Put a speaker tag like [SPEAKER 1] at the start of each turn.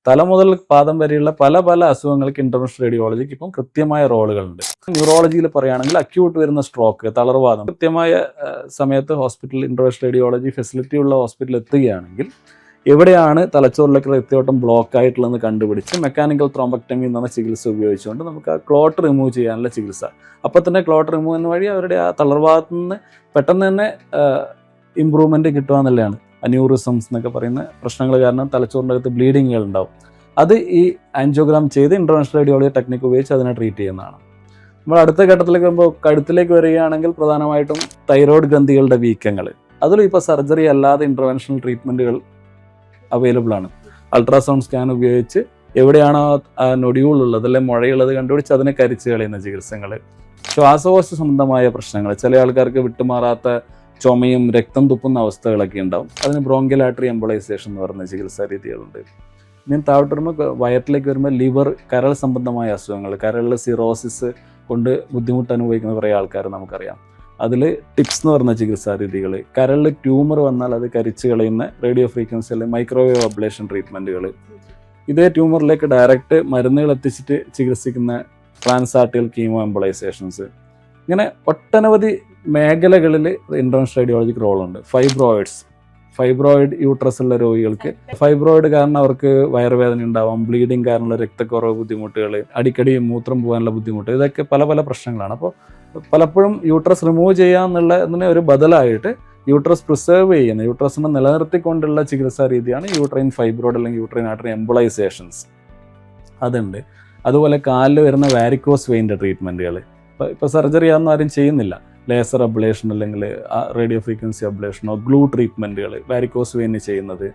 [SPEAKER 1] തല മുതൽ പാദം വരെയുള്ള പല പല അസുഖങ്ങൾക്ക് ഇന്റർവെൻഷണൽ റേഡിയോളജിക്ക് ഇപ്പം കൃത്യമായ റോളുകളുണ്ട്. ന്യൂറോളജിയിൽ പറയുകയാണെങ്കിൽ അക്യൂട്ട് വരുന്ന സ്ട്രോക്ക്, തളർവാദം കൃത്യമായ സമയത്ത് ഹോസ്പിറ്റൽ ഇന്റർവെൻഷണൽ റേഡിയോളജി ഫെസിലിറ്റി ഉള്ള ഹോസ്പിറ്റലിൽ എത്തുകയാണെങ്കിൽ എവിടെയാണ് തലച്ചോറിലേക്ക് രക്തയോട്ടം ബ്ലോക്ക് ആയിട്ടുള്ളതെന്ന് കണ്ടുപിടിച്ച് മെക്കാനിക്കൽ ത്രോംബക്ടമി എന്ന ചികിത്സ ഉപയോഗിച്ചുകൊണ്ട് നമുക്ക് ആ ക്ലോട്ട് റിമൂവ് ചെയ്യാനുള്ള ചികിത്സ. അപ്പം തന്നെ ക്ലോട്ട് റിമൂവ് എന്ന വഴി അവരുടെ ആ തളർവാദത്തിൽ നിന്ന് പെട്ടെന്ന് തന്നെ ഇമ്പ്രൂവ്മെൻറ്റ് കിട്ടുക എന്നുള്ളതാണ്. അന്യൂറിസംസ് എന്നൊക്കെ പറയുന്ന പ്രശ്നങ്ങൾ കാരണം തലച്ചോറിൻ്റെ അകത്ത് ബ്ലീഡിങ്ങുകൾ ഉണ്ടാവും. അത് ഈ ആൻജിയോഗ്രാം ചെയ്ത് ഇന്റർവെൻഷണൽ റേഡിയോളജി ടെക്നിക്ക് ഉപയോഗിച്ച് അതിനെ ട്രീറ്റ് ചെയ്യുന്നതാണ്. നമ്മൾ അടുത്ത ഘട്ടത്തിലേക്ക് വരുമ്പോൾ കഴുത്തിലേക്ക് വരികയാണെങ്കിൽ പ്രധാനമായിട്ടും തൈറോയ്ഡ് ഗ്രന്ഥികളുടെ വീക്കങ്ങൾ, അതിലും ഇപ്പോൾ സർജറി അല്ലാതെ ഇന്റർവെൻഷണൽ ട്രീറ്റ്മെൻറ്റുകൾ അവൈലബിൾ ആണ്. അൾട്രാസൗണ്ട് സ്കാൻ ഉപയോഗിച്ച് എവിടെയാണോ ആ നൊടിയൂൾ ഉള്ളത് അല്ലെങ്കിൽ മുഴയുള്ളത് കണ്ടുപിടിച്ച് അതിനെ കരിച്ച് കളയുന്ന ചികിത്സകൾ. ശ്വാസകോശ സംബന്ധമായ പ്രശ്നങ്ങൾ, ചില ആൾക്കാർക്ക് വിട്ടുമാറാത്ത ചുമയും രക്തം തുപ്പുന്ന അവസ്ഥകളൊക്കെ ഉണ്ടാവും. അതിന് ബ്രോങ്കിയൽ ആർട്ടറി എംബോളൈസേഷൻ എന്ന് പറയുന്ന ചികിത്സാ രീതികളുണ്ട്. ഇനി താഴോട്ട് വരുമ്പോൾ വയറ്റിലേക്ക് വരുമ്പോൾ ലിവർ, കരൾ സംബന്ധമായ അസുഖങ്ങൾ, കരളിൽ സിറോസിസ് കൊണ്ട് ബുദ്ധിമുട്ട് അനുഭവിക്കുന്ന കുറേ ആൾക്കാർ നമുക്കറിയാം. അതിൽ ടിപ്സ് എന്ന് പറയുന്ന ചികിത്സാ രീതികൾ, കരളിൽ ട്യൂമർ വന്നാൽ അത് കരിച്ച് കളയുന്ന റേഡിയോ ഫ്രീക്വൻസി അല്ലെങ്കിൽ മൈക്രോവേവ് അബ്ലേഷൻ ട്രീറ്റ്മെൻറ്റുകൾ, ഇതേ ട്യൂമറിലേക്ക് ഡയറക്റ്റ് മരുന്നുകൾ എത്തിച്ചിട്ട് ചികിത്സിക്കുന്ന ട്രാൻസാർട്ടിയൽ കീമോ എംബോളൈസേഷൻസ്. ഇങ്ങനെ ഒട്ടനവധി മേഖലകളിൽ ഇന്റർവെൻഷണൽ റേഡിയോളജിക്ക് റോളുണ്ട്. ഫൈബ്രോയിഡ് യൂട്രസ് ഉള്ള രോഗികൾക്ക് ഫൈബ്രോയിഡ് കാരണം അവർക്ക് വയറുവേദന ഉണ്ടാവാം, ബ്ലീഡിങ് കാരണമുള്ള രക്തക്കുറവ് ബുദ്ധിമുട്ടുകൾ, അടിക്കടി മൂത്രം പോകാനുള്ള ബുദ്ധിമുട്ട്, ഇതൊക്കെ പല പല പ്രശ്നങ്ങളാണ്. അപ്പോൾ പലപ്പോഴും യൂട്രസ് റിമൂവ് ചെയ്യാന്നുള്ളതിന് ഒരു ബദലായിട്ട് യൂട്രസ് പ്രിസർവ് ചെയ്യുന്ന, യൂട്രസിനെ നിലനിർത്തിക്കൊണ്ടുള്ള ചികിത്സാ രീതിയാണ് യൂട്രൈൻ ഫൈബ്രോയിഡ് അല്ലെങ്കിൽ യൂട്രൈൻ ആർട്ടറി എംബോളൈസേഷൻസ്. അതുണ്ട്. അതുപോലെ കാലിൽ വരുന്ന വാരിക്കോസ് വെയിൻ്റെ ട്രീറ്റ്മെൻറ്റുകൾ ഇപ്പോൾ സർജറി ആണെന്ന് ആരും ചെയ്യുന്നില്ല. ലേസർ അബ്ലേഷൻ അല്ലെങ്കിൽ റേഡിയോ ഫ്രീക്വൻസി അബ്ലേഷനോ ഗ്ലൂ ട്രീറ്റ്മെൻറ്റുകൾ വാരിക്കോസ് വെയിന് ചെയ്യുന്നത്.